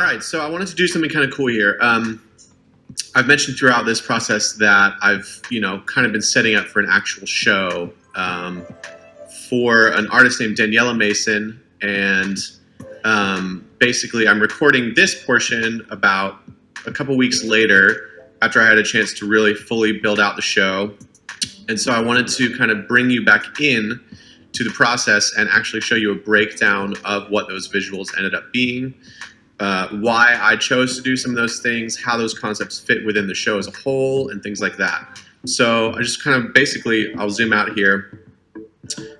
right, so I wanted to do something kind of cool here. I've mentioned throughout this process that I've, kind of been setting up for an actual show for an artist named Daniela Mason, and basically I'm recording this portion about a couple weeks later after I had a chance to really fully build out the show. And so I wanted to kind of bring you back in to the process and actually show you a breakdown of what those visuals ended up being, why I chose to do some of those things, how those concepts fit within the show as a whole, and things like that. So I just kind of basically, I'll zoom out here.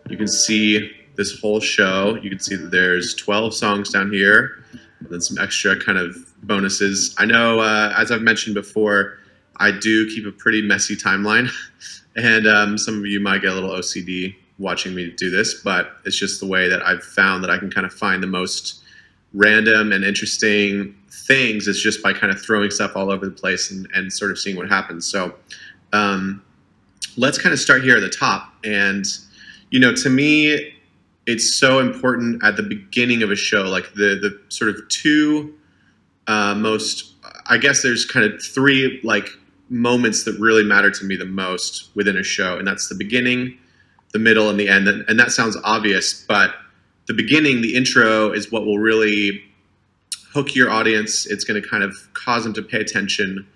You can see this whole show. You can see that there's 12 songs down here, and then some extra kind of bonuses. I know, as I've mentioned before, I do keep a pretty messy timeline, and some of you might get a little OCD watching me do this, but it's just the way that I've found that I can kind of find the most random and interesting things is just by kind of throwing stuff all over the place and sort of seeing what happens. So let's kind of start here at the top. And, to me, it's so important at the beginning of a show, like the sort of two most, I guess there's kind of three like moments that really matter to me the most within a show. And that's the beginning, the middle, and the end. And that sounds obvious, but the beginning, the intro, is what will really hook your audience. It's going to kind of cause them to pay attention.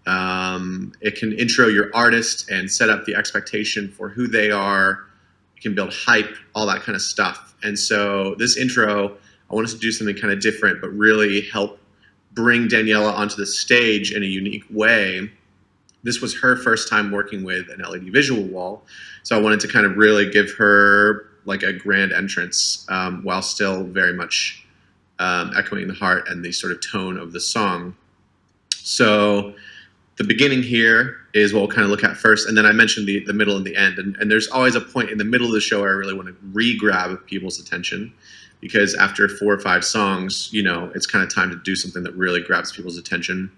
It can intro your artist and set up the expectation for who they are. It can build hype, all that kind of stuff. And so this intro, I wanted to do something kind of different, but really help bring Daniela onto the stage in a unique way. This was her first time working with an LED visual wall. So I wanted to kind of really give her like a grand entrance while still very much echoing the heart and the sort of tone of the song. So the beginning here is what we'll kind of look at first. And then I mentioned the middle and the end. And there's always a point in the middle of the show where I really want to re-grab people's attention, because after 4 or 5 songs, it's kind of time to do something that really grabs people's attention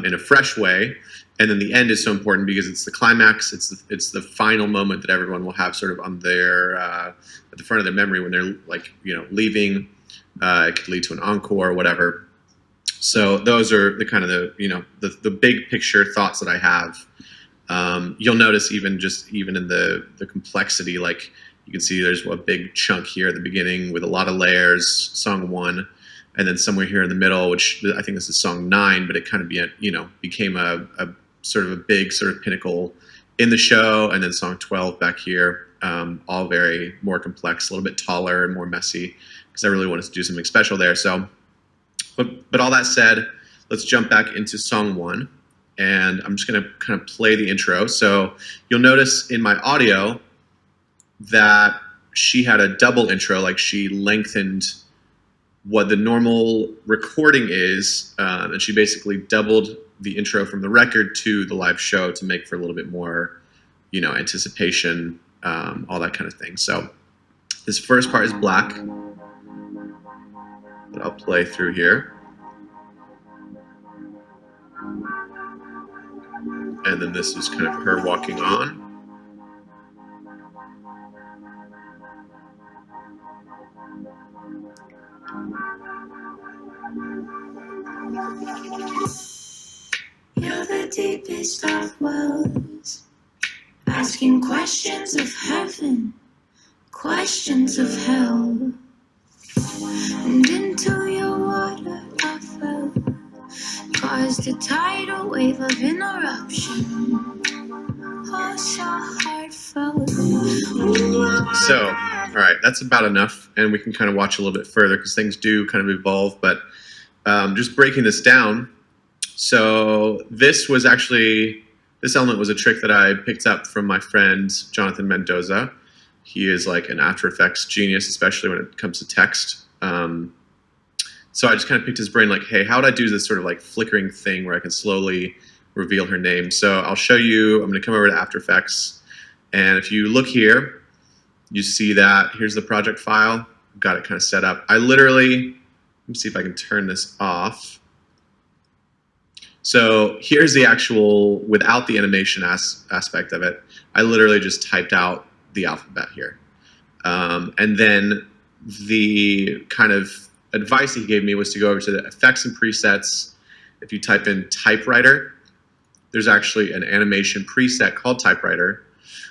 in a fresh way. And then the end is so important because it's the climax. It's the final moment that everyone will have sort of on their at the front of their memory when they're like leaving. It could lead to an encore or whatever. So those are the kind of the big picture thoughts that I have. You'll notice even in the complexity, like you can see there's a big chunk here at the beginning with a lot of layers, song 1. And then somewhere here in the middle, which I think this is song 9, but it kind of became a sort of a big sort of pinnacle in the show. And then song 12 back here, all very more complex, a little bit taller and more messy, because I really wanted to do something special there. So, but all that said, let's jump back into song 1, and I'm just going to kind of play the intro. So you'll notice in my audio that she had a double intro, like she lengthened what the normal recording is, and she basically doubled the intro from the record to the live show to make for a little bit more, anticipation, all that kind of thing. So this first part is black that I'll play through here. And then this is kind of her walking on. You're the deepest of wells, asking questions of heaven, questions of hell, and into your water I fell, caused a tidal wave of interruption. Oh, so heartfelt. So, all right, that's about enough, and we can kind of watch a little bit further because things do kind of evolve, but just breaking this down. So this element was a trick that I picked up from my friend Jonathan Mendoza. He is like an After Effects genius, especially when it comes to text. So I just kind of picked his brain, like, hey, how would I do this sort of like flickering thing where I can slowly reveal her name? So I'll show you. I'm going to come over to After Effects, and if you look here, you see that here's the project file. I've got it kind of set up. Let me see if I can turn this off. So here's the actual, without the animation aspect of it, I literally just typed out the alphabet here. And then the kind of advice he gave me was to go over to the effects and presets. If you type in typewriter, there's actually an animation preset called typewriter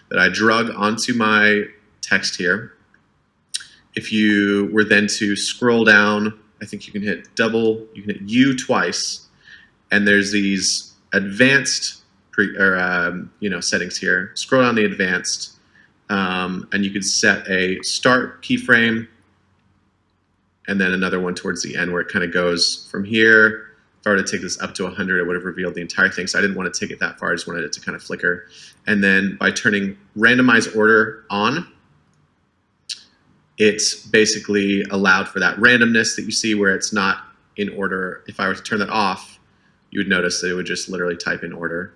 that I drug onto my text here. If you were then to scroll down, I think you can hit U twice, and there's these advanced settings here. Scroll down the advanced, and you could set a start keyframe, and then another one towards the end where it kind of goes from here. If I were to take this up to 100, it would have revealed the entire thing. So I didn't want to take it that far. I just wanted it to kind of flicker. And then by turning randomize order on, it's basically allowed for that randomness that you see where it's not in order. If I were to turn that off, you would notice that it would just literally type in order.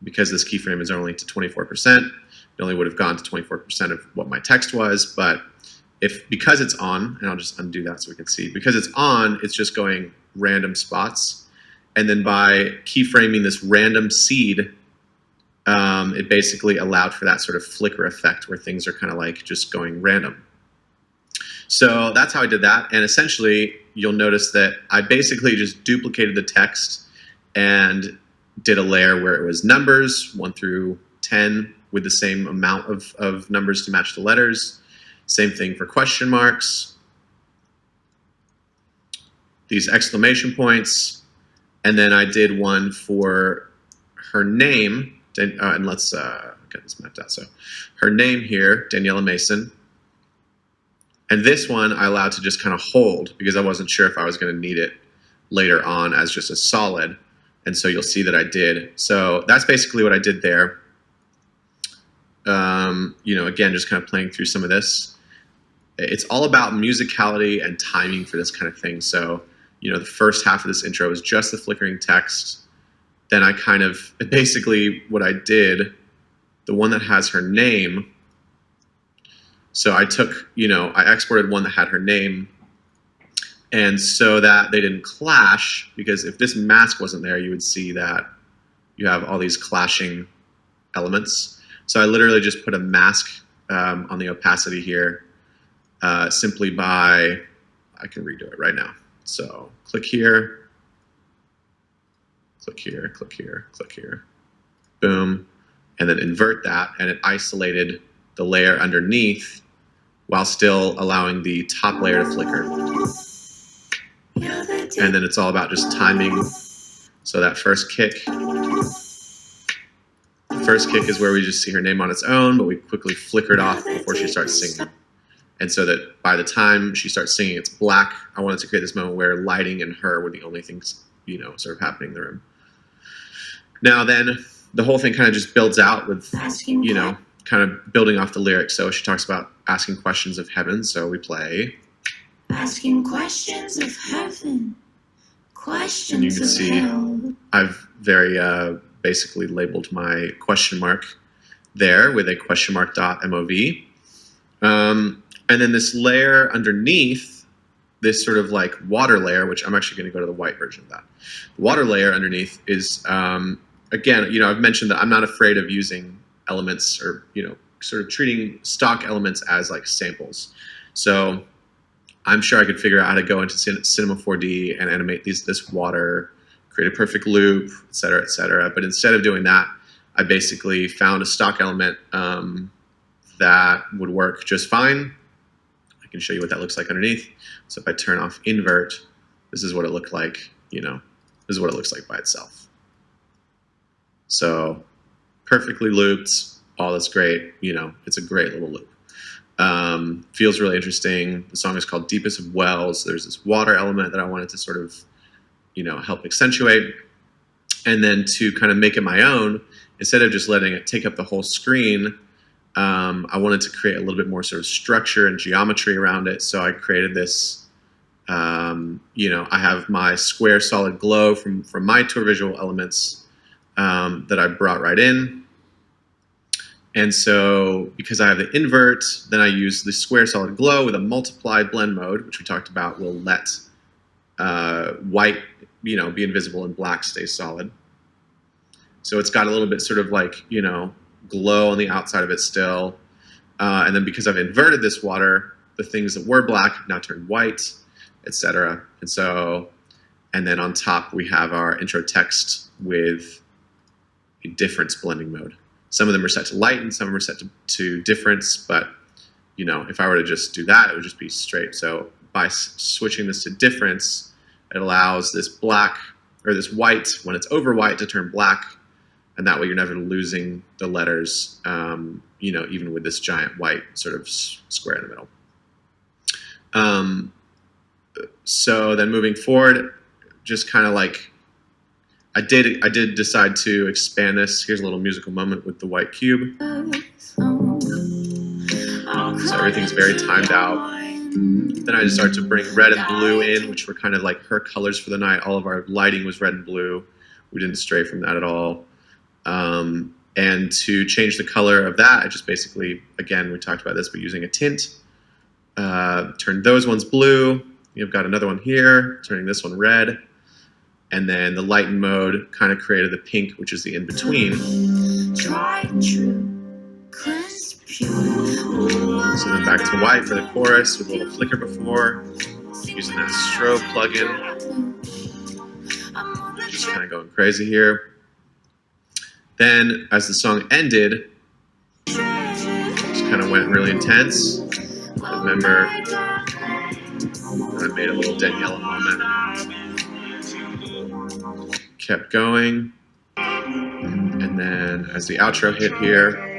Because this keyframe is only to 24%, it only would have gone to 24% of what my text was. But because it's on, and I'll just undo that so we can see, because it's on, it's just going random spots. And then by keyframing this random seed, it basically allowed for that sort of flicker effect where things are kind of like just going random. So that's how I did that. And essentially, you'll notice that I basically just duplicated the text and did a layer where it was numbers 1 through 10 with the same amount of numbers to match the letters. Same thing for question marks, these exclamation points, and then I did one for her name, and let's get this mapped out. So her name here, Daniela Mason, and this one I allowed to just kind of hold because I wasn't sure if I was going to need it later on as just a solid, and so you'll see that I did. So that's basically what I did there. Again, just kind of playing through some of this. It's all about musicality and timing for this kind of thing. So, the first half of this intro is just the flickering text. Then I basically what I did, the one that has her name. So I took, I exported one that had her name. And so that they didn't clash, because if this mask wasn't there, you would see that you have all these clashing elements. So I literally just put a mask on the opacity here simply by, I can redo it right now. So click here, click here, click here, click here, boom, and then invert that, and it isolated the layer underneath while still allowing the top layer to flicker. And then it's all about just timing. So that first kick is where we just see her name on its own, but we quickly flickered off before she starts singing. And so that by the time she starts singing, it's black. I wanted to create this moment where lighting and her were the only things, sort of happening in the room. Now then, the whole thing kind of just builds out with, kind of building off the lyrics. So she talks about asking questions of heaven. So we play. Asking questions of heaven, questions and you can of see hell. I've very basically labeled my question mark there with a question mark .mov. And then this layer underneath, this sort of like water layer, which I'm actually going to go to the white version of that. The water layer underneath is, again, I've mentioned that I'm not afraid of using elements or, sort of treating stock elements as like samples. So I'm sure I could figure out how to go into Cinema 4D and animate this water, create a perfect loop, et cetera, et cetera. But instead of doing that, I basically found a stock element that would work just fine. I can show you what that looks like underneath. So if I turn off invert, this is what it looked like, this is what it looks like by itself. So perfectly looped, all that's great, it's a great little loop. Feels really interesting. The song is called Deepest of Wells. There's this water element that I wanted to sort of, help accentuate. And then to kind of make it my own, instead of just letting it take up the whole screen, I wanted to create a little bit more sort of structure and geometry around it. So I created this, I have my square solid glow from my tour visual elements that I brought right in. And so because I have the invert, then I use the square solid glow with a multiplied blend mode, which we talked about will let white, be invisible and black stay solid. So it's got a little bit sort of like, glow on the outside of it still. And then because I've inverted this water, the things that were black now turn white. etc. And then on top we have our intro text with a difference blending mode. Some of them are set to lighten, some of them are set to difference, but you know, if I were to just do that, it would just be straight. So by switching this to difference, it allows this black or this white, when it's over white, to turn black, and that way you're never losing the letters, you know, even with this giant white sort of square in the middle. So then moving forward, just kind of like, I did decide to expand this. Here's a little musical moment with the white cube. So everything's very timed out. Then I just started to bring red and blue in, which were kind of like her colors for the night. All of our lighting was red and blue. We didn't stray from that at all. And to change the color of that, I just basically, again, we talked about this, but using a tint, turned those ones blue. You've got another one here, turning this one red. And then the lighten mode kind of created the pink, which is the in-between. So then back to white for the chorus with a little flicker before, using that strobe plugin. Just kind of going crazy here. Then as the song ended, just kind of went really intense. Remember, I made a little Daniela moment. Kept going. And then as the outro hit here,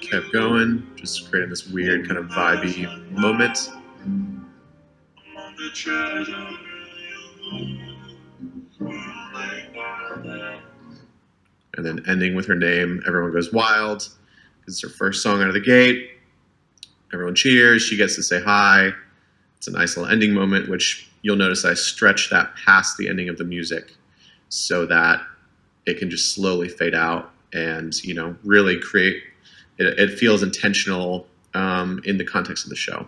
kept going, just creating this weird kind of vibey moment. And then ending with her name, everyone goes wild. It's her first song out of the gate. Everyone cheers, she gets to say hi. It's a nice little ending moment, which you'll notice I stretch that past the ending of the music so that it can just slowly fade out and, you know, really create, it feels intentional in the context of the show.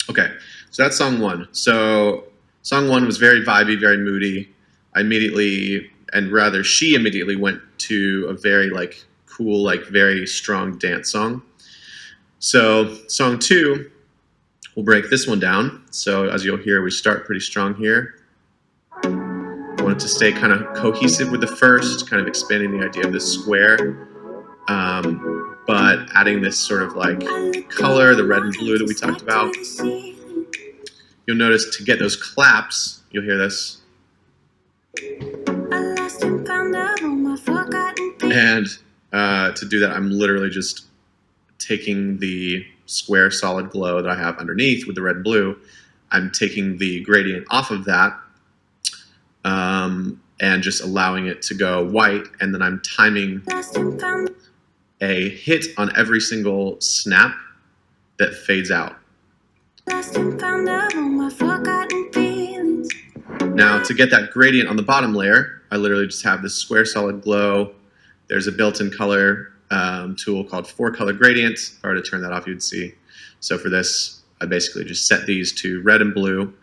Okay, so that's song one. So song one was very vibey, very moody. I immediately, and rather she immediately went to a very like cool, like very strong dance song. So song two, we'll break this one down. So as you'll hear, we start pretty strong here. I wanted to stay kind of cohesive with the first, kind of expanding the idea of this square, but adding this sort of like color, the red and blue that we talked about. You'll notice to get those claps, you'll hear this. And to do that, I'm literally just taking the square solid glow that I have underneath with the red and blue. I'm taking the gradient off of that and just allowing it to go white, and then I'm timing a hit on every single snap that fades out. Now to get that gradient on the bottom layer, I literally just have this square solid glow. There's a built-in color tool called 4-color gradient. If I were to turn that off, you'd see. So for this, I basically just set these to red and blue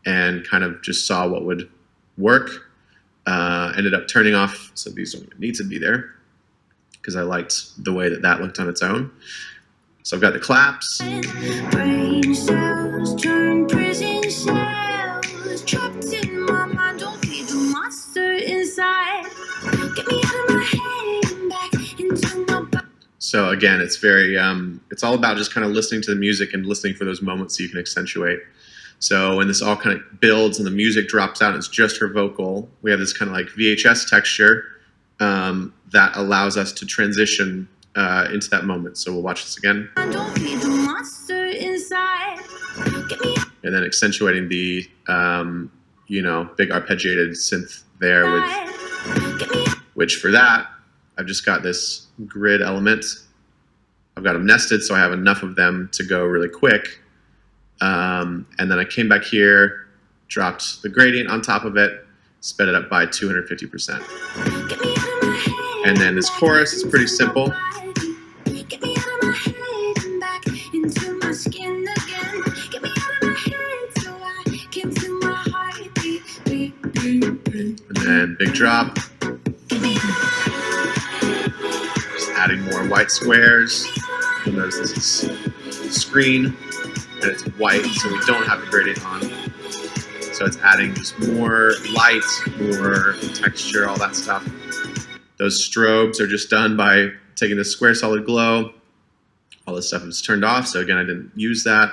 and kind of just saw what would work. Ended up turning off, so these don't even need to be there because I liked the way that that looked on its own. So I've got the claps. Brain cells turn prison cells, trapped in my mind, don't feed the monster inside. Get me out of my head and back into my body. So again, it's very, it's all about just kind of listening to the music and listening for those moments so you can accentuate. So when this all kind of builds and the music drops out and it's just her vocal, we have this kind of like VHS texture that allows us to transition into that moment. So we'll watch this again. And then accentuating the, you know, big arpeggiated synth there with, which for that, I've just got this grid element. I've got them nested, so I have enough of them to go really quick. And then I came back here, dropped the gradient on top of it, sped it up by 250%. And then this chorus is pretty simple. And then big drop. Just adding more white squares. You'll notice this is screen, and it's white, so we don't have the gradient on. So it's adding just more light, more texture, all that stuff. Those strobes are just done by taking the square solid glow. All this stuff is turned off, so again, I didn't use that,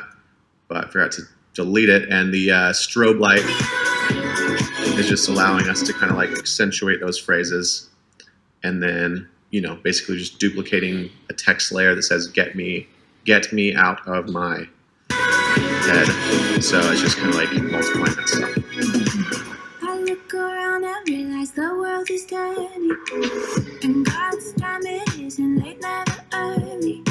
but I forgot to delete it. And the strobe light is just allowing us to kind of like accentuate those phrases. And then, you know, basically just duplicating a text layer that says get me out of my head. So it's just kind of like multiplying that stuff. I look around and realize the world is turning, and God's time isn't late, never early.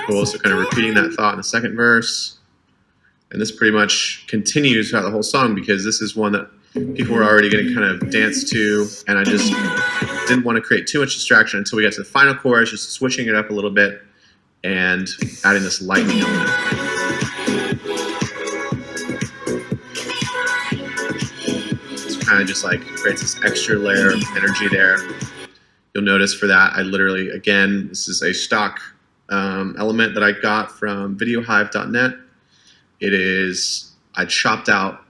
Cool, so kind of repeating that thought in the second verse. And this pretty much continues throughout the whole song, because this is one that people were already going to kind of dance to, and I just didn't want to create too much distraction until we got to the final chorus, just switching it up a little bit and adding this lightning element. So kind of just like creates this extra layer of energy there. You'll notice for that, I literally, again, this is a stock element that I got from videohive.net. It is, I chopped out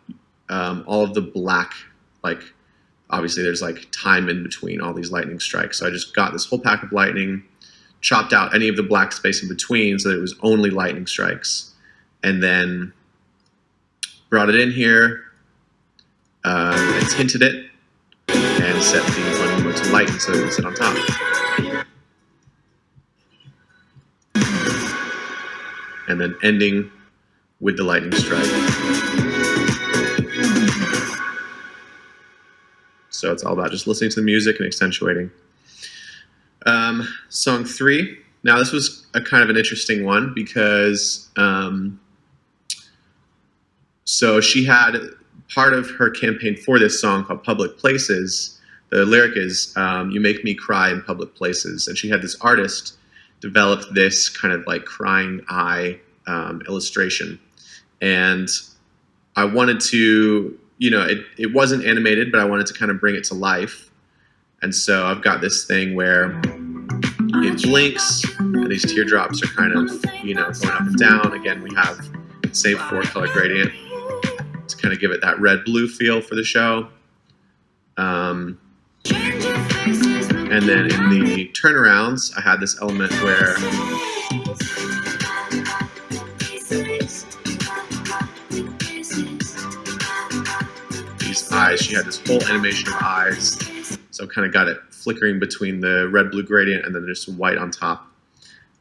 all of the black, like obviously there's like time in between all these lightning strikes. So I just got this whole pack of lightning, chopped out any of the black space in between so that it was only lightning strikes, and then brought it in here, and tinted it, and set the onttonniio to lighten so it would sit on top. And then ending with the lightning strike. So it's all about just listening to the music and accentuating. Song 3. Now this was a kind of an interesting one because so she had part of her campaign for this song called Public Places. The lyric is, you make me cry in public places. And she had this artist develop this kind of like crying eye illustration. And I wanted to, you know, it wasn't animated, but I wanted to kind of bring it to life. And so I've got this thing where it blinks and these teardrops are kind of, you know, going up and down. Again, we have the same 4-color gradient to kind of give it that red-blue feel for the show. And then in the turnarounds, I had this element where these eyes, she had this whole animation of eyes. So kind of got it flickering between the red-blue gradient and then there's some white on top.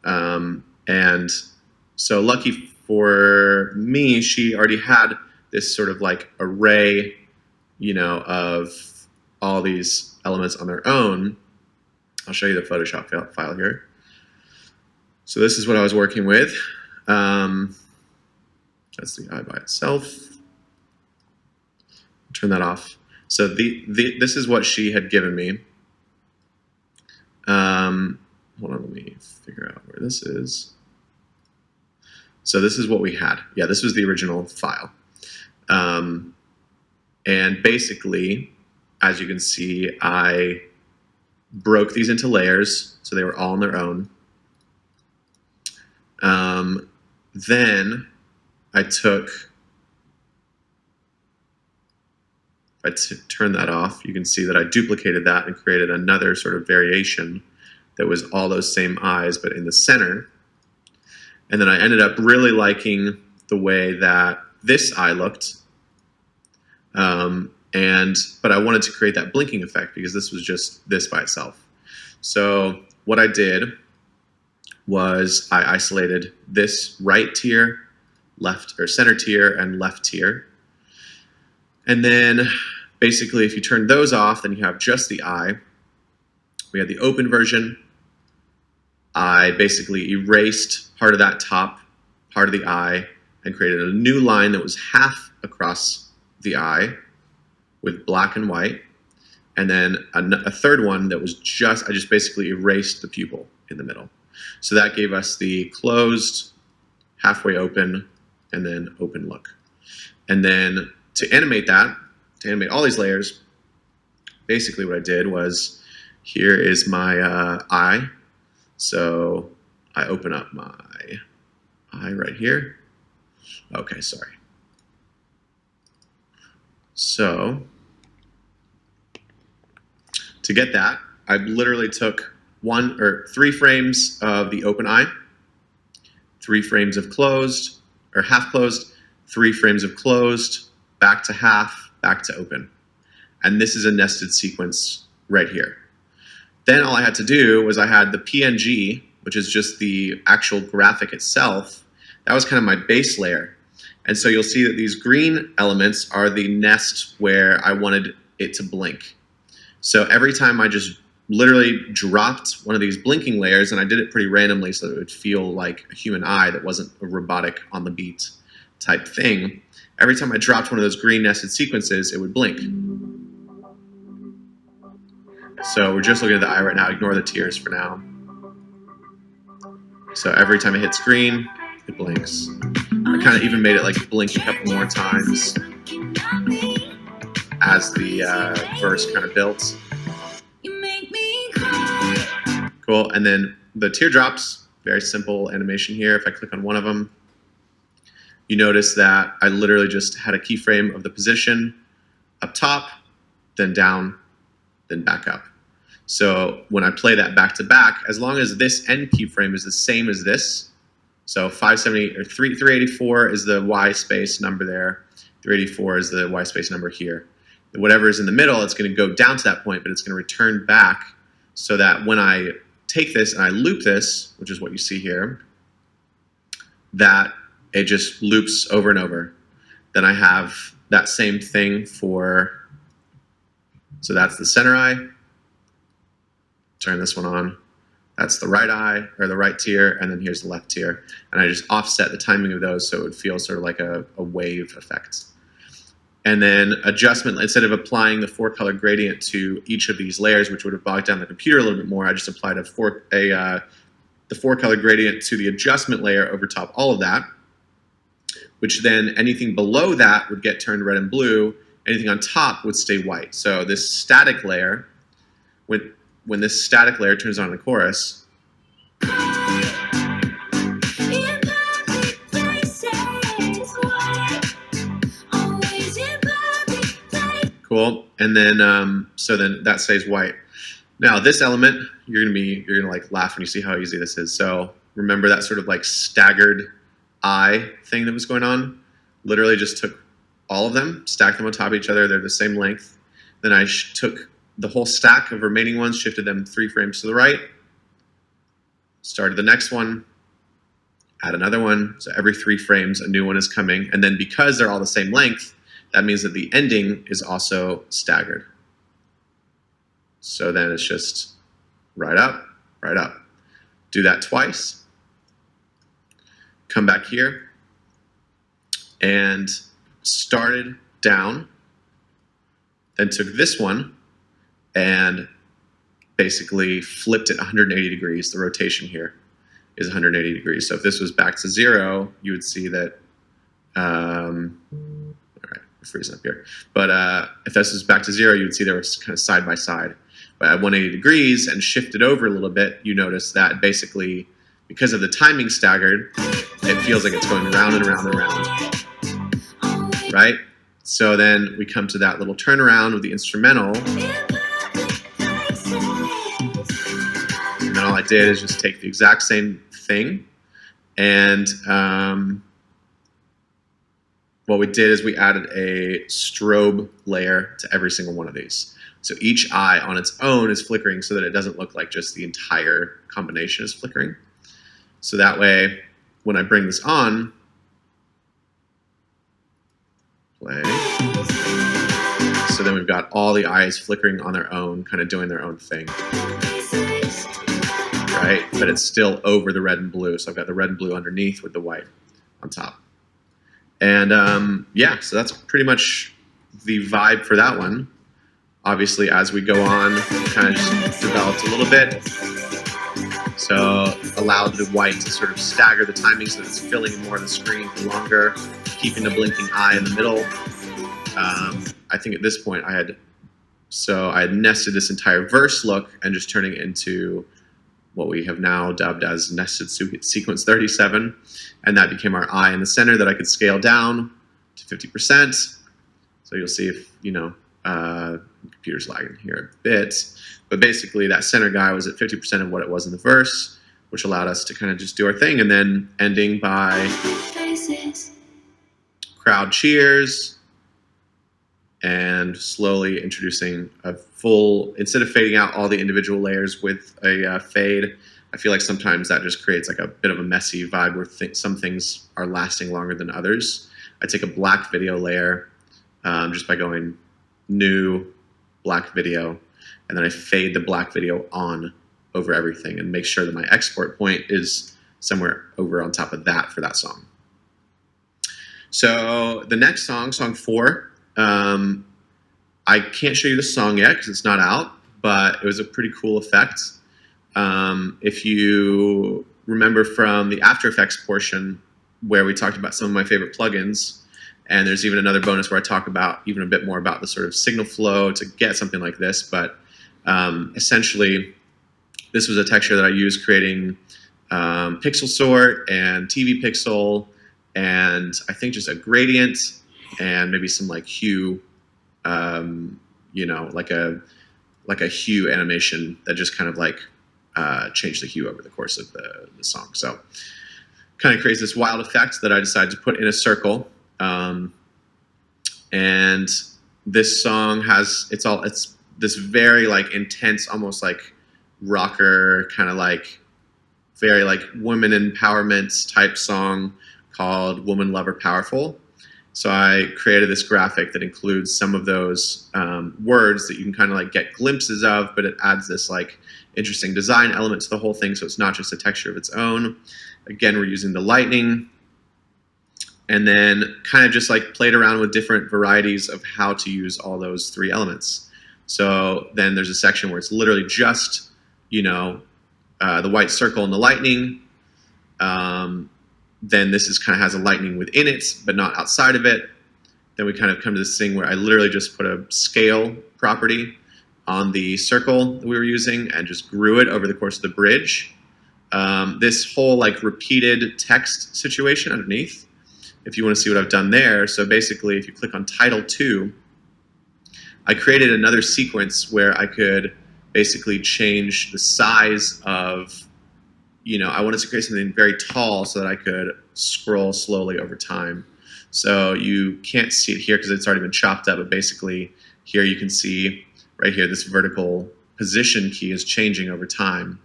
And so lucky for me, she already had this sort of like array, you know, of all these elements on their own. I'll show you the Photoshop file here. So this is what I was working with. That's the eye by itself. Turn that off. So this is what she had given me. Hold on, let me figure out where this is. So this is what we had. Yeah, this was the original file. And basically, as you can see, I broke these into layers, so they were all on their own. Then I took, if I turn that off, you can see that I duplicated that and created another sort of variation that was all those same eyes, but in the center. And then I ended up really liking the way that this eye looked. But I wanted to create that blinking effect because this was just this by itself. So what I did was I isolated this right tier, left or center tier, and left tier. And then basically if you turn those off, then you have just the eye. We had the open version. I basically erased part of that top part of the eye and created a new line that was half across the eye with black and white. And then a third one that was I just basically erased the pupil in the middle. So that gave us the closed, halfway open, and then open look. And then to animate that, to animate all these layers, basically what I did was, here is my eye So I open up my eye right here. Okay, sorry. So to get that, I literally took 3 frames of the open eye, 3 frames of closed or half closed, 3 frames of closed, back to half, back to open. And this is a nested sequence right here. Then all I had to do was I had the PNG, which is just the actual graphic itself. That was kind of my base layer. And so you'll see that these green elements are the nest where I wanted it to blink. So every time I just literally dropped one of these blinking layers, and I did it pretty randomly so that it would feel like a human eye that wasn't a robotic on the beat type thing. Every time I dropped one of those green nested sequences, it would blink. So we're just looking at the eye right now. Ignore the tears for now. So every time it hits green, it blinks. I kind of even made it like blink a couple more times as the verse kind of built. Cool, and then the teardrops, very simple animation here. If I click on one of them, you notice that I literally just had a keyframe of the position up top, then down, then back up. So when I play that back to back, as long as this end keyframe is the same as this, so 384 is the Y space number there, 384 is the Y space number here. Whatever is in the middle, it's going to go down to that point, but it's going to return back so that when I take this and I loop this, which is what you see here, that it just loops over and over. Then I have that same thing for, so that's the center eye. Turn this one on. That's the right eye, or the right tear, and then here's the left tear. And I just offset the timing of those so it would feel sort of like a wave effect. And then adjustment, instead of applying the 4-color gradient to each of these layers, which would have bogged down the computer a little bit more, I just applied the 4-color gradient to the adjustment layer over top all of that, which then anything below that would get turned red and blue, anything on top would stay white. So this static layer, when this static layer turns on in the chorus, cool, and then so then that stays white. Now this element, you're gonna like laugh when you see how easy this is. So remember that sort of like staggered eye thing that was going on? Literally just took all of them, stacked them on top of each other. They're the same length. Then I took the whole stack of remaining ones, shifted them 3 frames to the right, started the next one, add another one. So every 3 frames, a new one is coming. And then because they're all the same length, that means that the ending is also staggered. So then it's just right up, right up. Do that twice. Come back here and started down, then took this one and basically flipped it 180 degrees. The rotation here is 180 degrees. So if this was back to 0, you would see that, all right, we're freezing up here. But if this was back to 0, you would see they were kind of side by side. But at 180 degrees and shifted over a little bit, you notice that basically, because of the timing staggered, it feels like it's going round and round and round, right? So then we come to that little turnaround with the instrumental. And then all I did is just take the exact same thing. And what we did is we added a strobe layer to every single one of these. So each eye on its own is flickering so that it doesn't look like just the entire combination is flickering. So that way, when I bring this on, play. So then we've got all the eyes flickering on their own, kind of doing their own thing. Right? But it's still over the red and blue. So I've got the red and blue underneath with the white on top. And yeah, so that's pretty much the vibe for that one. Obviously, as we go on, it kind of just developed a little bit. So allowed the white to sort of stagger the timing so that it's filling more of the screen for longer, keeping the blinking eye in the middle. I think at this point I had nested this entire verse look and just turning it into what we have now dubbed as nested sequence 37. And that became our eye in the center that I could scale down to 50%. So you'll see if, computer's lagging here a bit. But basically that center guy was at 50% of what it was in the verse, which allowed us to kind of just do our thing. And then ending by crowd cheers and slowly introducing a full, instead of fading out all the individual layers with a fade, I feel like sometimes that just creates like a bit of a messy vibe where some things are lasting longer than others. I take a black video layer just by going new black video, and then I fade the black video on over everything and make sure that my export point is somewhere over on top of that for that song. So the next song, song 4, I can't show you the song yet because it's not out, but it was a pretty cool effect. If you remember from the After Effects portion where we talked about some of my favorite plugins, and there's even another bonus where I talk about even a bit more about the sort of signal flow to get something like this, but essentially this was a texture that I used creating pixel sort and TV pixel, and I think just a gradient and maybe some like hue, like a hue animation that just kind of like changed the hue over the course of the song. So kind of creates this wild effect that I decided to put in a circle. And this song has, it's this very like intense, almost like rocker, kind of like very like women empowerment type song called Woman Lover Powerful. So I created this graphic that includes some of those words that you can kind of like get glimpses of, but it adds this like interesting design element to the whole thing. So it's not just a texture of its own. Again, we're using the lightning, and then kind of just like played around with different varieties of how to use all those 3 elements. So then there's a section where it's literally just, the white circle and the lightning. Then this is kind of has a lightning within it, but not outside of it. Then we kind of come to this thing where I literally just put a scale property on the circle that we were using and just grew it over the course of the bridge. This whole like repeated text situation underneath, if you want to see what I've done there. So basically, if you click on title 2, I created another sequence where I could basically change the size of, I wanted to create something very tall so that I could scroll slowly over time. So you can't see it here because it's already been chopped up, but basically here you can see right here, this vertical position key is changing over time.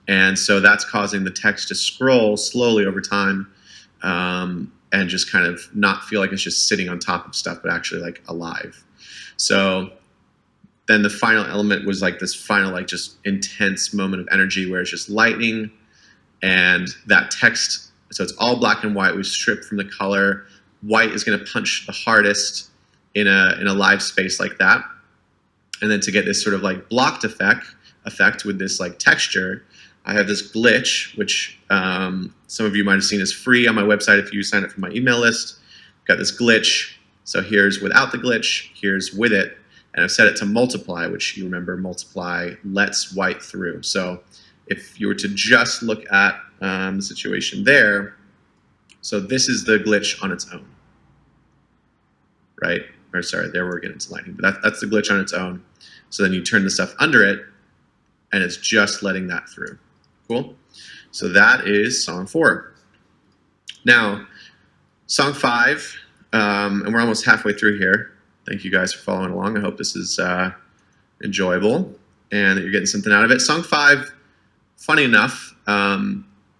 And so that's causing the text to scroll slowly over time, and just kind of not feel like it's just sitting on top of stuff, but actually like alive. So then the final element was like this final, like just intense moment of energy where it's just lightning and that text. So it's all black and white. We stripped from the color. White is going to punch the hardest in a live space like that. And then to get this sort of like blocked effect with this like texture, I have this glitch, which some of you might have seen is free on my website if you sign up for my email list. I've got this glitch. So here's without the glitch, here's with it. And I've set it to multiply, which you remember multiply lets white through. So if you were to just look at the situation there, so this is the glitch on its own, right? Or sorry, there we're getting into lightning, but that's the glitch on its own. So then you turn the stuff under it, and it's just letting that through. Cool? So that is song 4. Now, song 5, and we're almost halfway through here. Thank you guys for following along. I hope this is enjoyable and that you're getting something out of it. Song 5, funny enough,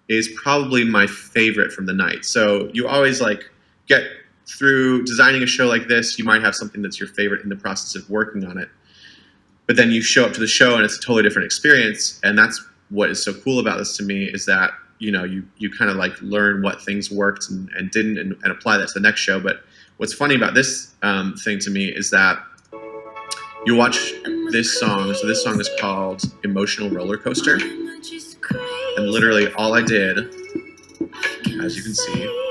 is probably my favorite from the night. So you always like get through designing a show like this, you might have something that's your favorite in the process of working on it. But then you show up to the show and it's a totally different experience. And that's what is so cool about this to me, is that you kind of like learn what things worked and didn't and apply that to the next show. But what's funny about this thing to me is that you watch this song. So this song is called Emotional Roller Coaster. And literally all I did, as you can see,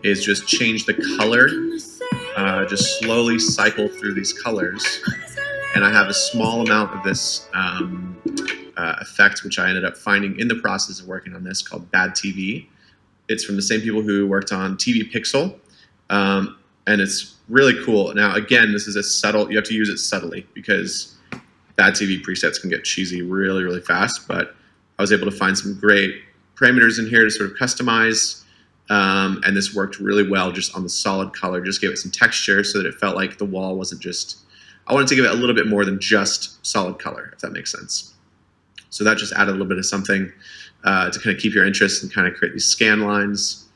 is just change the color, just slowly cycle through these colors. And I have a small amount of this effect, which I ended up finding in the process of working on this, called Bad TV. It's from the same people who worked on TV Pixel, and it's really cool. Now, again, this is a subtle, you have to use it subtly because Bad TV presets can get cheesy really, really fast, but I was able to find some great parameters in here to sort of customize, and this worked really well just on the solid color, just gave it some texture so that it felt like the wall wasn't just, I wanted to give it a little bit more than just solid color, if that makes sense. So that just added a little bit of something to kind of keep your interest and kind of create these scan lines.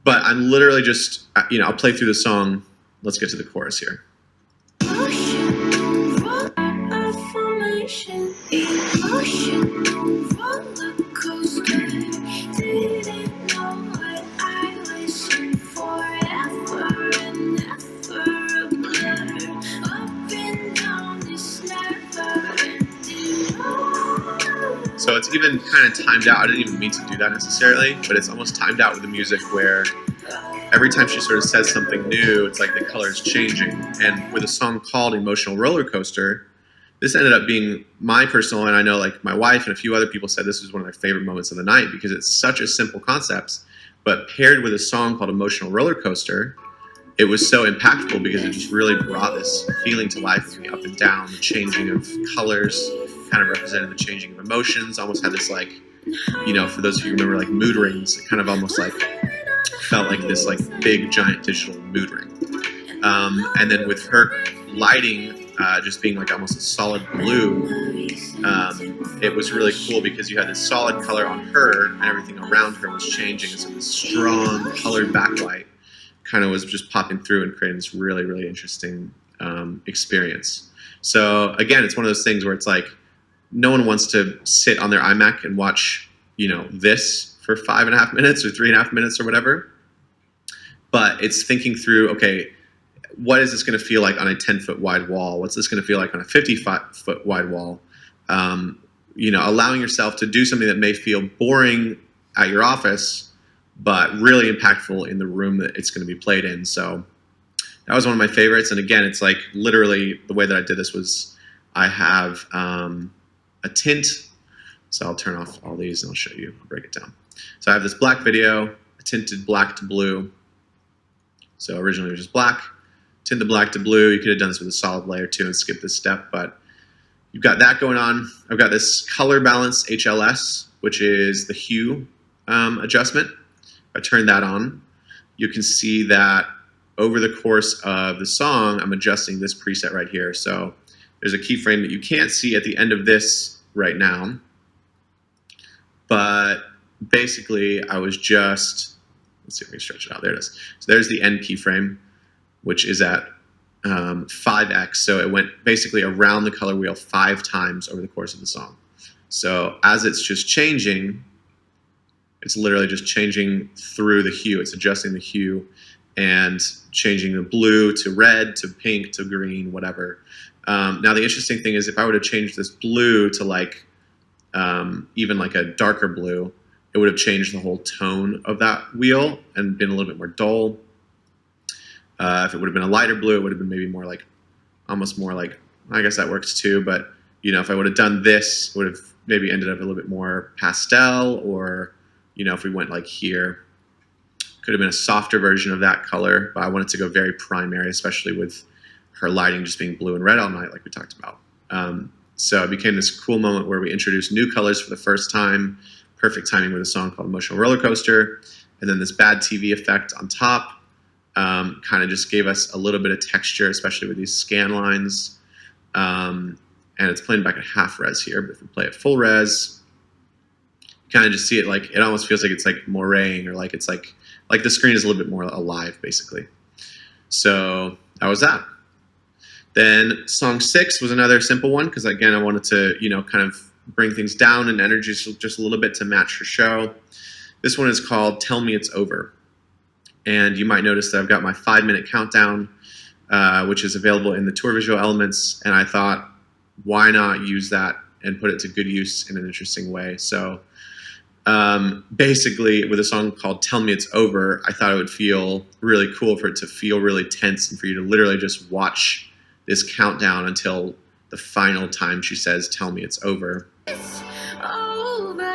But I'm literally just, I'll play through the song. Let's get to the chorus here. So it's even kind of timed out. I didn't even mean to do that necessarily, but it's almost timed out with the music where every time she sort of says something new, it's like the color is changing. And with a song called Emotional Roller Coaster, this ended up being my personal, and I know like my wife and a few other people said this was one of their favorite moments of the night because it's such a simple concept, but paired with a song called Emotional Roller Coaster, it was so impactful because it just really brought this feeling to life with the up and down, the changing of colors, kind of represented the changing of emotions, almost had this like, for those of you who remember like mood rings, it kind of almost like felt like this like big giant digital mood ring. And then with her lighting just being like almost a solid blue, it was really cool because you had this solid color on her and everything around her was changing. And so this strong colored backlight kind of was just popping through and creating this really, really interesting experience. So again, it's one of those things where it's like, no one wants to sit on their iMac and watch, this for 5.5 minutes or 3.5 minutes or whatever. But it's thinking through, okay, what is this going to feel like on a 10-foot wide wall? What's this going to feel like on a 50-foot wide wall? Allowing yourself to do something that may feel boring at your office, but really impactful in the room that it's going to be played in. So that was one of my favorites. And again, it's like literally the way that I did this was I have a tint. So I'll turn off all these and I'll show you, I'll break it down. So I have this black video, I tinted black to blue. So originally it was just black, tinted black to blue. You could have done this with a solid layer too and skip this step, but you've got that going on. I've got this color balance HLS, which is the hue adjustment. If I turn that on, you can see that over the course of the song, I'm adjusting this preset right here. So there's a keyframe that you can't see at the end of this right now, but basically I was just, let's see if we can stretch it out. There it is. So there's the end keyframe, which is at 5x. So it went basically around the color wheel 5 times over the course of the song. So as it's just changing, it's literally just changing through the hue. It's adjusting the hue and changing the blue to red to pink to green, whatever. Now the interesting thing is if I were to change this blue to like even like a darker blue, it would have changed the whole tone of that wheel and been a little bit more dull. If it would have been a lighter blue, it would have been maybe more like, almost more like, I guess that works too, but if I would have done this, it would have maybe ended up a little bit more pastel, or if we went like here, could have been a softer version of that color, but I wanted to go very primary, especially with her lighting just being blue and red all night, like we talked about. So it became this cool moment where we introduced new colors for the first time, perfect timing with a song called Emotional Roller Coaster, and then this Bad TV effect on top kind of just gave us a little bit of texture, especially with these scan lines. And it's playing back at half res here, but if we play at full res, you kind of just see it like, it almost feels like it's like moraying, or like it's like the screen is a little bit more alive, basically. So that was that. Then song 6 was another simple one, because again, I wanted to, kind of bring things down in energy just a little bit to match her show. This one is called Tell Me It's Over. And you might notice that I've got my 5-minute countdown, which is available in the tour visual elements. And I thought, why not use that and put it to good use in an interesting way? So basically, with a song called Tell Me It's Over, I thought it would feel really cool for it to feel really tense and for you to literally just watch this countdown until the final time she says, "Tell me it's over." it's over.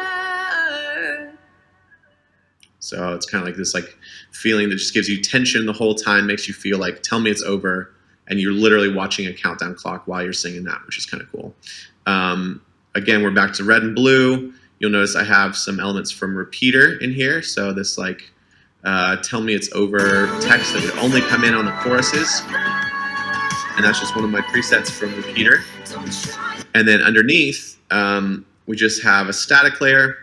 So it's kind of like this like feeling that just gives you tension the whole time, makes you feel like, tell me it's over. And you're literally watching a countdown clock while you're singing that, which is kind of cool. Again, we're back to red and blue. You'll notice I have some elements from repeater in here. So this like, tell me it's over text that would only come in on the choruses. And that's just one of my presets from repeater. And then underneath, we just have a static layer.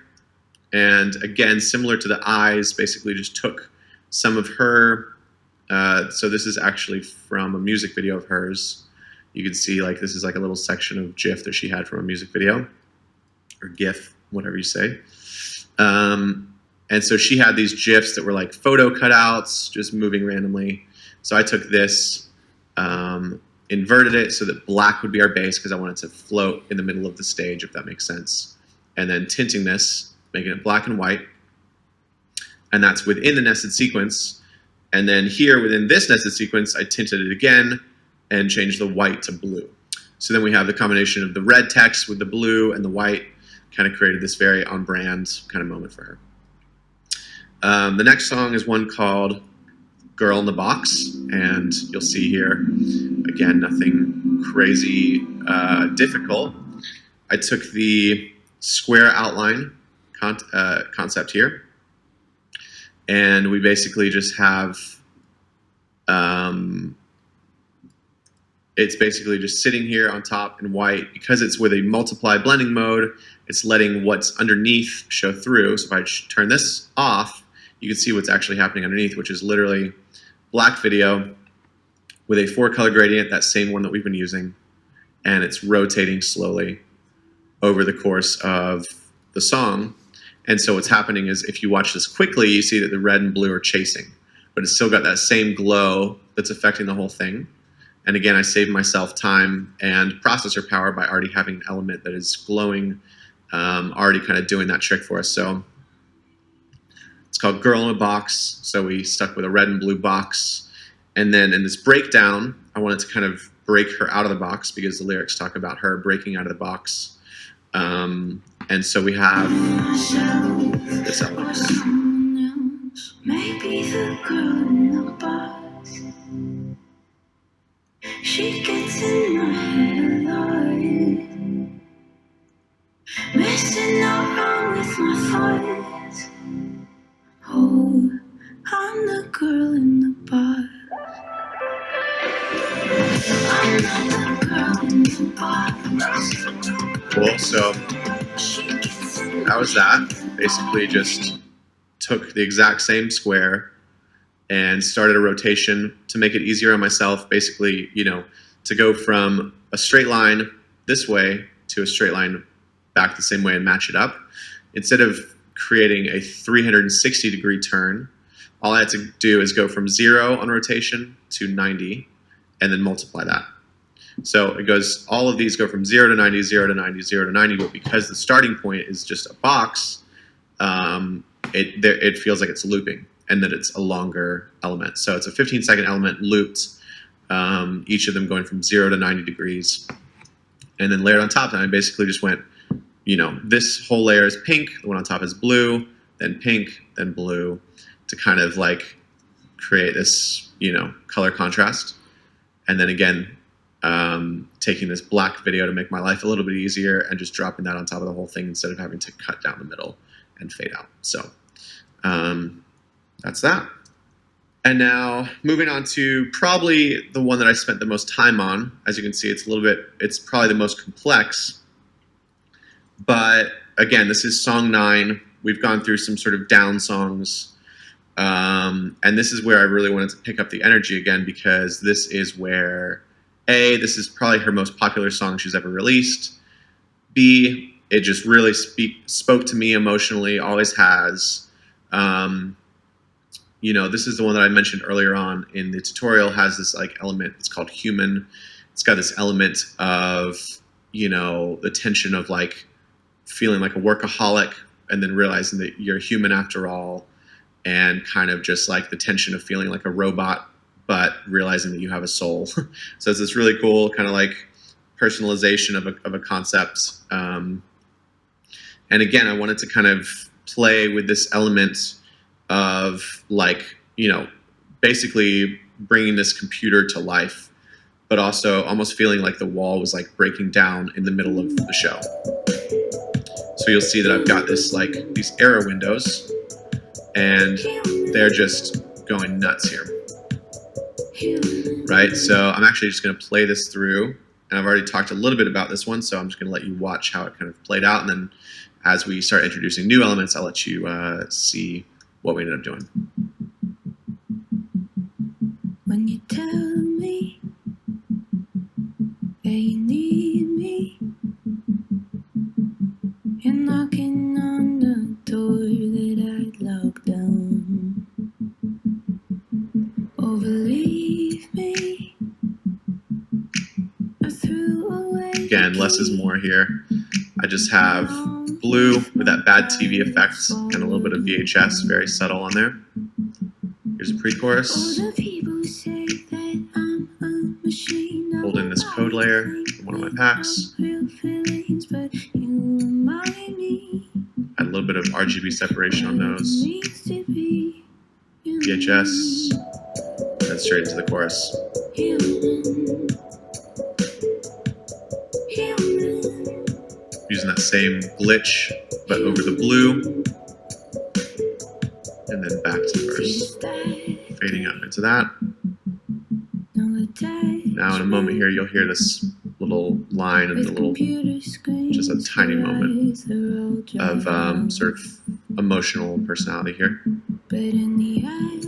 And again, similar to the eyes, basically just took some of her. So this is actually from a music video of hers. You can see like this is like a little section of GIF that she had from a music video, or GIF, whatever you say. And so she had these GIFs that were like photo cutouts, just moving randomly. So I took this, inverted it so that black would be our base because I wanted to float in the middle of the stage, if that makes sense. And then tinting this, making it black and white. And that's within the nested sequence. And then here within this nested sequence, I tinted it again and changed the white to blue. So then we have the combination of the red text with the blue and the white, kind of created this very on-brand kind of moment for her. The next song is one called Girl in the Box. And you'll see here, again, nothing crazy difficult. I took the square outline concept here. And we basically just have, it's basically just sitting here on top in white. Because it's with a multiply blending mode, it's letting what's underneath show through. So if I turn this off, you can see what's actually happening underneath, which is literally black video with a 4-color gradient, that same one that we've been using. And it's rotating slowly over the course of the song. And so what's happening is if you watch this quickly, you see that the red and blue are chasing, but it's still got that same glow that's affecting the whole thing. And again, I saved myself time and processor power by already having an element that is glowing, already kind of doing that trick for us. So it's called Girl in a Box. So we stuck with a red and blue box. And then in this breakdown, I wanted to kind of break her out of the box because the lyrics talk about her breaking out of the box. And so we have this element. Maybe the girl in the box. She gets in my head a lot, messing around with my thoughts. Oh, I'm the girl in the box. I'm not the girl in the box. Cool. So that was that. Basically just took the exact same square and started a rotation to make it easier on myself. Basically, you know, to go from a straight line this way to a straight line back the same way and match it up. Instead of creating a 360-degree turn, all I had to do is go from 0 on rotation to 90 and then multiply that. So it goes, all of these go from 0 to 90, 0 to 90, 0 to 90, but because the starting point is just a box, it feels like it's looping and that it's a longer element. So it's a 15-second element looped, each of them going from 0 to 90 degrees, and then layered on top. And I basically just went, you know, this whole layer is pink, the one on top is blue, then pink, then blue, to kind of like create this, you know, color contrast. And then again, taking this black video to make my life a little bit easier and just dropping that on top of the whole thing instead of having to cut down the middle and fade out. So that's that. And now moving on to probably the one that I spent the most time on. As you can see, it's probably the most complex. But again, this is song 9. We've gone through some sort of down songs. And this is where I really wanted to pick up the energy again, because this is where, A, this is probably her most popular song she's ever released. B, it just really spoke to me emotionally, always has. You know, this is the one that I mentioned earlier on in the tutorial, has this like element, it's called human. It's got this element of, you know, the tension of like feeling like a workaholic and then realizing that you're human after all, and kind of just like the tension of feeling like a robot but realizing that you have a soul. So it's this really cool kind of like personalization of a concept. And again, I wanted to kind of play with this element of like, you know, basically bringing this computer to life, but also almost feeling like the wall was like breaking down in the middle of the show. So you'll see that I've got this like these arrow windows, and they're just going nuts here. Right, so I'm actually just going to play this through, and I've already talked a little bit about this one, so I'm just going to let you watch how it kind of played out, and then as we start introducing new elements, I'll let you see what we ended up doing. When you tell me that you need me, you're knocking on the door that I'd lock down. Oh, believe me, I threw away. Again, less is more here. I just have blue with that bad TV effect and a little bit of VHS, very subtle on there. Here's a pre-chorus. Hold in this code layer from one of my packs. Add a little bit of RGB separation on those. VHS, and straight into the chorus. Using that same glitch, but over the blue, and then back to the verse. Fading up into that. Now in a moment here, you'll hear this little line and the little, just a tiny moment of sort of emotional personality here. But in the attic,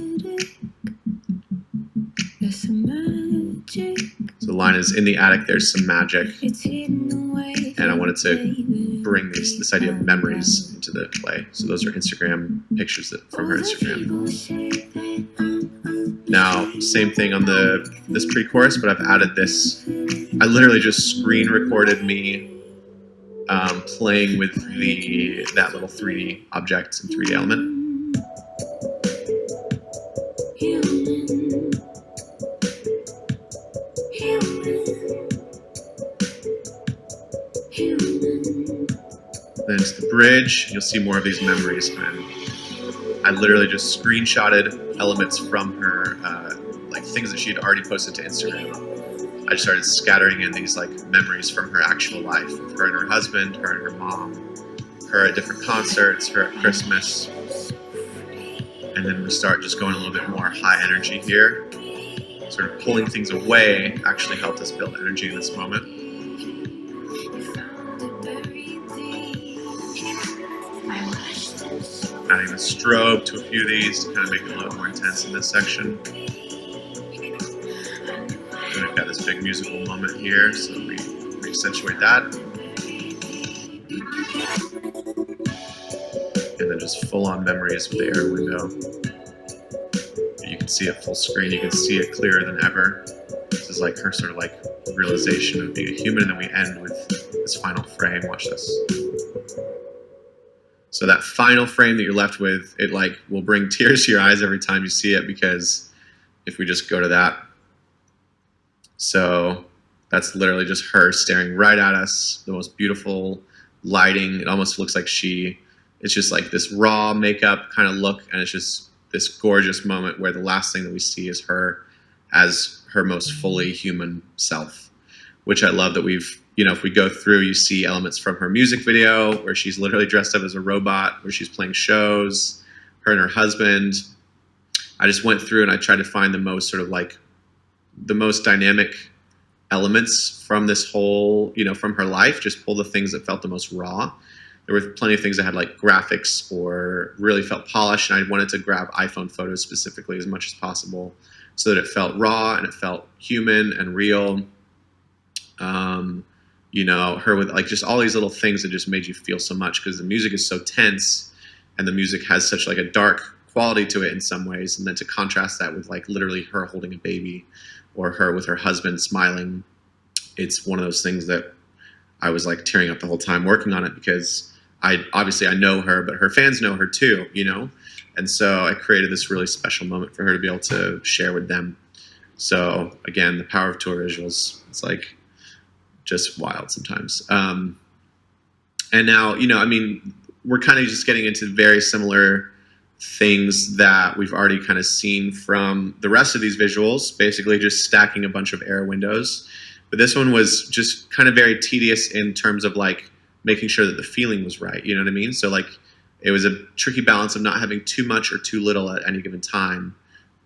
there's some magic. So the line is, in the attic, there's some magic. It's hidden away. And I wanted to bring this idea of memories into the play. So those are Instagram pictures from her Instagram. Now, same thing on this pre-chorus, but I've added this. I literally just screen recorded me playing with that little 3D object and 3D element. Then to the bridge, you'll see more of these memories come in. I literally just screenshotted elements from her, like things that she had already posted to Instagram. I just started scattering in these like memories from her actual life, of her and her husband, her and her mom, her at different concerts, her at Christmas. And then we start just going a little bit more high energy here. Sort of pulling things away actually helped us build energy in this moment. Adding the strobe to a few of these to kind of make it a little more intense in this section. And we've got this big musical moment here, so we accentuate that. And then just full-on memories with the air window. You can see it full screen, you can see it clearer than ever. This is like her sort of like realization of being a human, and then we end with this final frame. Watch this. So that final frame that you're left with, it like will bring tears to your eyes every time you see it, because if we just go to that. So that's literally just her staring right at us, the most beautiful lighting. It almost looks like it's just like this raw makeup kind of look, and it's just this gorgeous moment where the last thing that we see is her as her most fully human self, which I love that we've, if we go through, you see elements from her music video where she's literally dressed up as a robot, where she's playing shows, her and her husband. I just went through and I tried to find the most sort of like the most dynamic elements from this whole, from her life, just pull the things that felt the most raw. There were plenty of things that had like graphics or really felt polished, and I wanted to grab iPhone photos specifically as much as possible so that it felt raw and it felt human and real. Her with like just all these little things that just made you feel so much, because the music is so tense and the music has such like a dark quality to it in some ways. And then to contrast that with like literally her holding a baby or her with her husband smiling, it's one of those things that I was like tearing up the whole time working on it, because I know her, but her fans know her too, And so I created this really special moment for her to be able to share with them. So again, the power of tour visuals, it's like just wild sometimes. And now, you know, I mean, we're kind of just getting into very similar things that we've already kind of seen from the rest of these visuals, basically just stacking a bunch of air windows. But this one was just kind of very tedious in terms of like making sure that the feeling was right. You know what I mean? So like it was a tricky balance of not having too much or too little at any given time.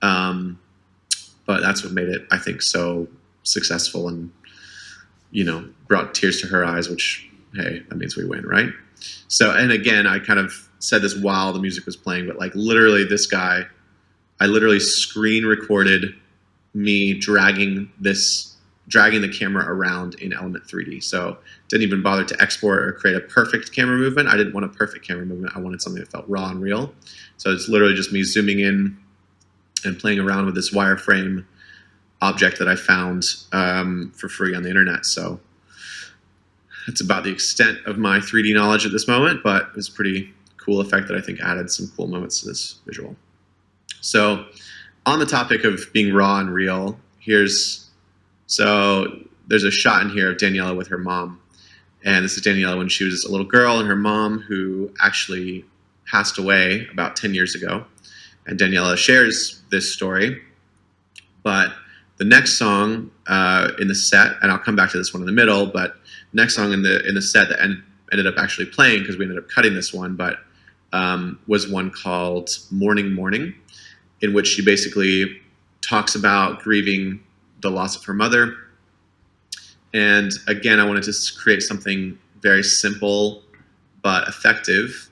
But that's what made it, I think, so successful and, you know, brought tears to her eyes, which, hey, that means we win, right? So, and again, I kind of said this while the music was playing, but like literally this guy, I literally screen recorded me dragging the camera around in Element 3D. So didn't even bother to export or create a perfect camera movement. I didn't want a perfect camera movement. I wanted something that felt raw and real. So it's literally just me zooming in and playing around with this wireframe object that I found for free on the internet. So that's about the extent of my 3D knowledge at this moment, but it was a pretty cool effect that I think added some cool moments to this visual. So on the topic of being raw and real, there's a shot in here of Daniela with her mom. And this is Daniela when she was a little girl, and her mom, who actually passed away about 10 years ago. And Daniela shares this story. But the next song in the set, and I'll come back to this one in the middle, but next song in the set that ended up actually playing, because we ended up cutting this one, but was one called Morning Morning, in which she basically talks about grieving the loss of her mother. And again, I wanted to create something very simple but effective,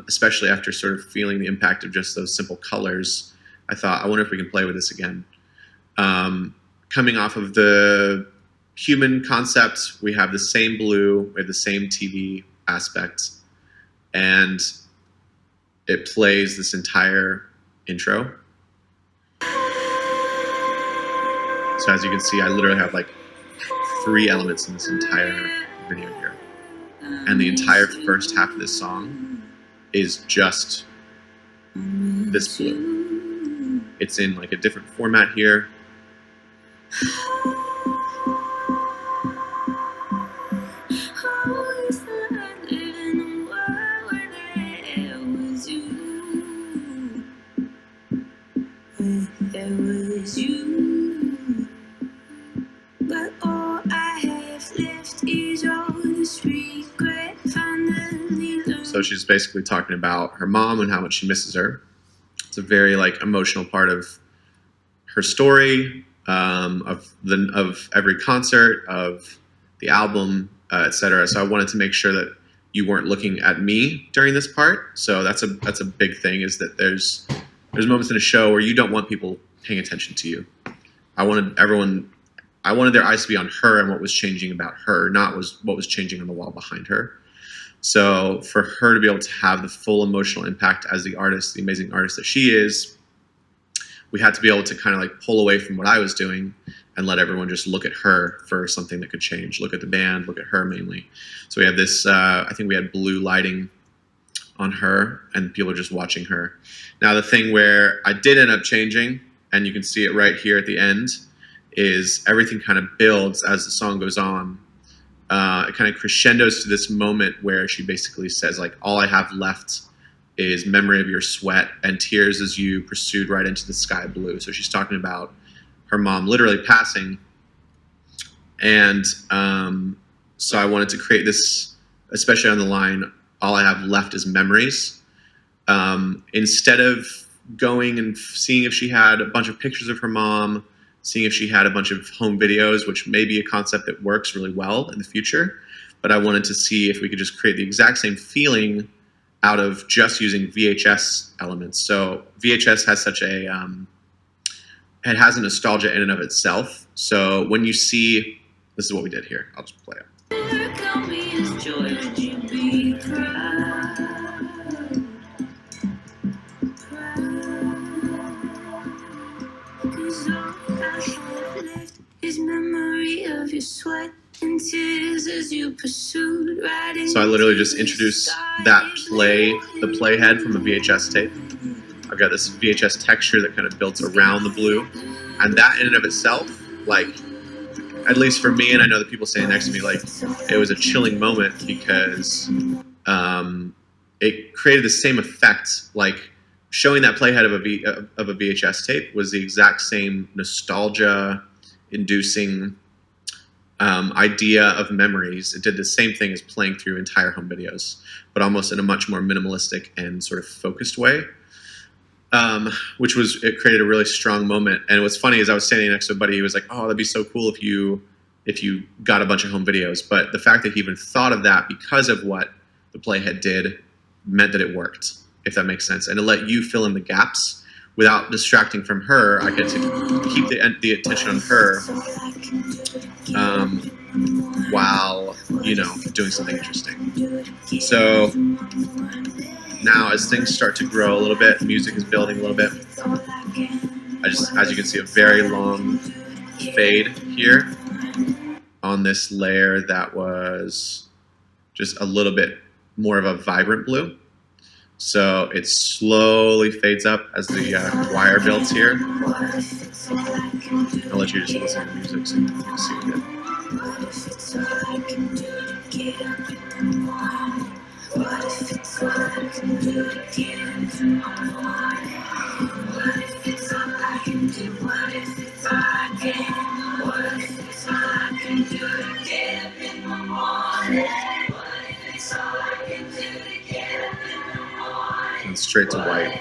especially after sort of feeling the impact of just those simple colors. I thought, I wonder if we can play with this again. Coming off of the human concept, we have the same blue, we have the same TV aspect, and it plays this entire intro. So as you can see, I literally have like 3 elements in this entire video here. And the entire first half of this song is just this blue. It's in like a different format here. So she's basically talking about her mom and how much she misses her. It's a very like emotional part of her story, of every concert, of the album, etc. So I wanted to make sure that you weren't looking at me during this part. So that's a big thing, is that there's moments in a show where you don't want people paying attention to you. I wanted their eyes to be on her and what was changing about her, not what was changing on the wall behind her. So for her to be able to have the full emotional impact as the artist, the amazing artist that she is, we had to be able to kind of like pull away from what I was doing and let everyone just look at her for something that could change. Look at the band, look at her mainly. So we have this, I think we had blue lighting on her and people are just watching her. Now the thing where I did end up changing, and you can see it right here at the end, is everything kind of builds as the song goes on. It kind of crescendos to this moment where she basically says, like, all I have left is memory of your sweat and tears as you pursued right into the sky blue. So she's talking about her mom literally passing. And so I wanted to create this, especially on the line, all I have left is memories. Instead of going and seeing if she had a bunch of pictures of her mom, seeing if she had a bunch of home videos, which may be a concept that works really well in the future. But I wanted to see if we could just create the exact same feeling out of just using VHS elements. So VHS has such a, it has a nostalgia in and of itself. So when you see, this is what we did here. I'll just play it. So I literally just introduced the playhead from a VHS tape. I've got this VHS texture that kind of builds around the blue, and that in and of itself, like, at least for me, and I know the people standing next to me, like, it was a chilling moment because it created the same effect. Like, showing that playhead of a VHS tape was the exact same nostalgia-inducing idea of memories. It did the same thing as playing through entire home videos, but almost in a much more minimalistic and sort of focused way. It created a really strong moment. And what's funny is I was standing next to a buddy who was like, oh, that'd be so cool if you got a bunch of home videos. But the fact that he even thought of that because of what the playhead did meant that it worked, if that makes sense. And to let you fill in the gaps without distracting from her, I get to keep the attention on her while, doing something interesting. So now as things start to grow a little bit, music is building a little bit. As you can see, a very long fade here on this layer that was just a little bit more of a vibrant blue. So it slowly fades up as the wire builds here. I'll let you just listen to the music so you can see it. And straight to white.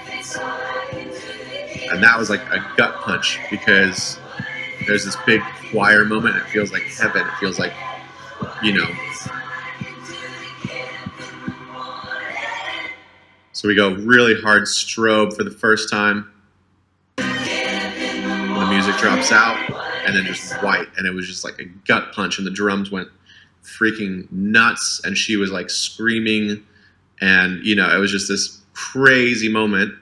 And that was like a gut punch because there's this big choir moment. It feels like heaven. It feels like, So we go really hard strobe for the first time. The music drops out and then just white. And it was just like a gut punch and the drums went freaking nuts and she was like screaming and, it was just this crazy moment.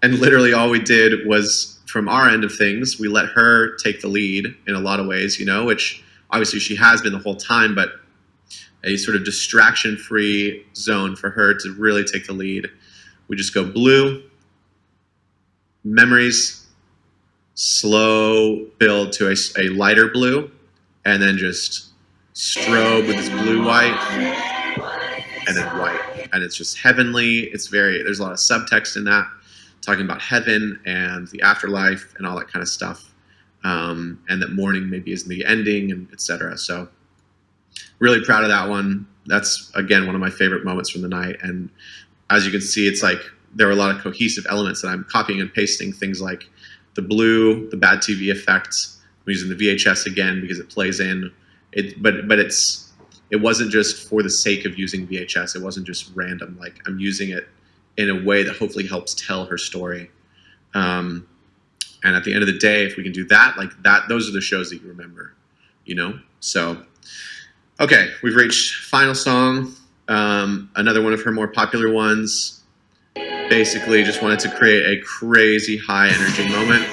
And literally all we did was, from our end of things, we let her take the lead in a lot of ways, which obviously she has been the whole time, but a sort of distraction-free zone for her to really take the lead. We just go blue, memories, slow build to a lighter blue, and then just strobe with this blue-white, and then white. And it's just heavenly. There's a lot of subtext in that, talking about heaven and the afterlife and all that kind of stuff. And that morning maybe isn't the ending, and etc. So really proud of that one. That's, again, one of my favorite moments from the night. And as you can see, it's like there were a lot of cohesive elements that I'm copying and pasting, things like the blue, the bad TV effect. I'm using the VHS again because it plays in. But it wasn't just for the sake of using VHS. It wasn't just random. Like, I'm using it in a way that hopefully helps tell her story. And at the end of the day, if we can do that, those are the shows that you remember, So, okay, we've reached final song. Another one of her more popular ones. Basically, just wanted to create a crazy high energy moment.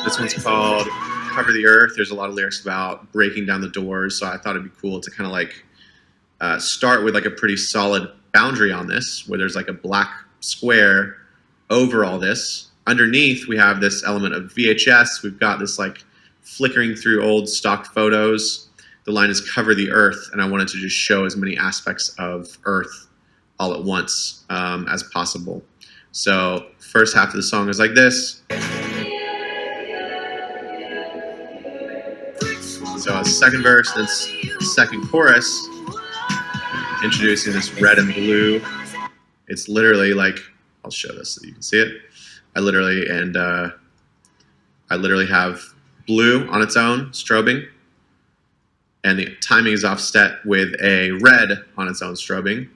This one's called Cover the Earth. There's a lot of lyrics about breaking down the doors, so I thought it'd be cool to kind of start with a pretty solid boundary on this, where there's a black square over all this. Underneath, we have this element of VHS. We've got this flickering through old stock photos. The line is cover the earth, and I wanted to just show as many aspects of earth all at once as possible. So first half of the song is like this. So a second verse, then second chorus, introducing this red and blue. It's literally I'll show this so you can see it. I literally have blue on its own, strobing, and the timing is offset with a red on its own strobing,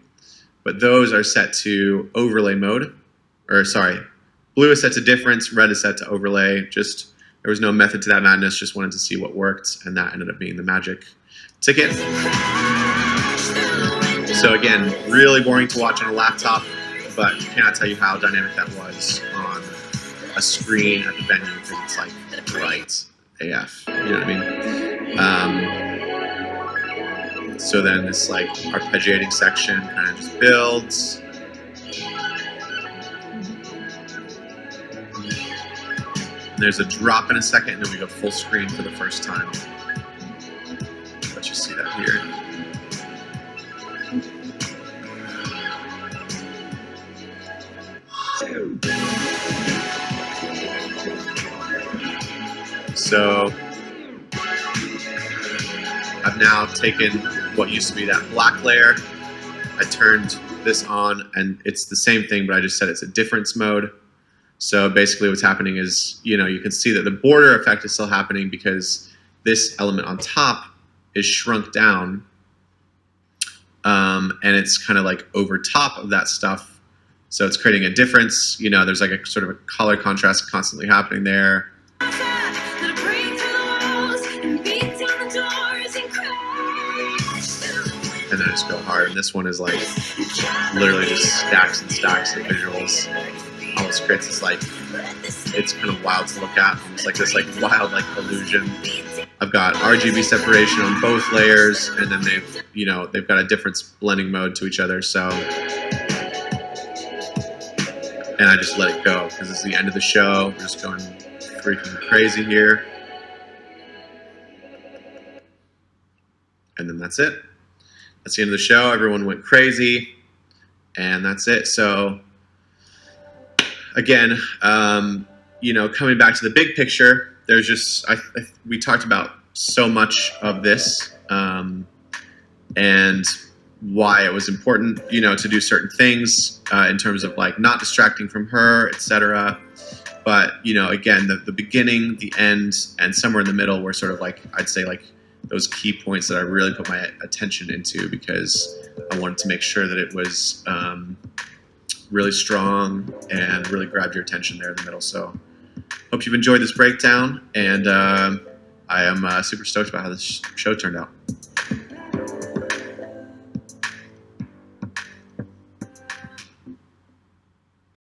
but those are set to overlay mode, blue is set to difference, red is set to overlay. There was no method to that madness, just wanted to see what worked, and that ended up being the magic ticket. So again, really boring to watch on a laptop, but cannot tell you how dynamic that was on a screen at the venue, because it's bright AF, you know what I mean? So then this arpeggiating section kind of just builds. And there's a drop in a second, and then we go full screen for the first time. Let you see that here. So I've now taken what used to be that black layer. I turned this on, and it's the same thing, but I just said it's a difference mode. So basically what's happening is, you know, you can see that the border effect is still happening because this element on top is shrunk down, and it's kind of like over top of that stuff. So it's creating a difference. You know, there's like a sort of a color contrast constantly happening there. And then I just go hard. And this one is like literally just stacks and stacks of visuals. Almost creates this like, it's kind of wild to look at. It's like this like wild like illusion. I've got RGB separation on both layers, and then they've, you know, they've got a different blending mode to each other. So, and I just let it go because it's the end of the show. We're just going freaking crazy here. And then that's it. That's the end of the show. Everyone went crazy, and that's it. So again, you know, coming back to the big picture, there's just, we talked about so much of this, and why it was important, you know, to do certain things in terms of like not distracting from her, etc. But, you know, again, the beginning, the end, and somewhere in the middle were sort of like, I'd say like those key points that I really put my attention into, because I wanted to make sure that it was really strong and really grabbed your attention there in the middle. So hope you've enjoyed this breakdown, and I am super stoked about how this show turned out.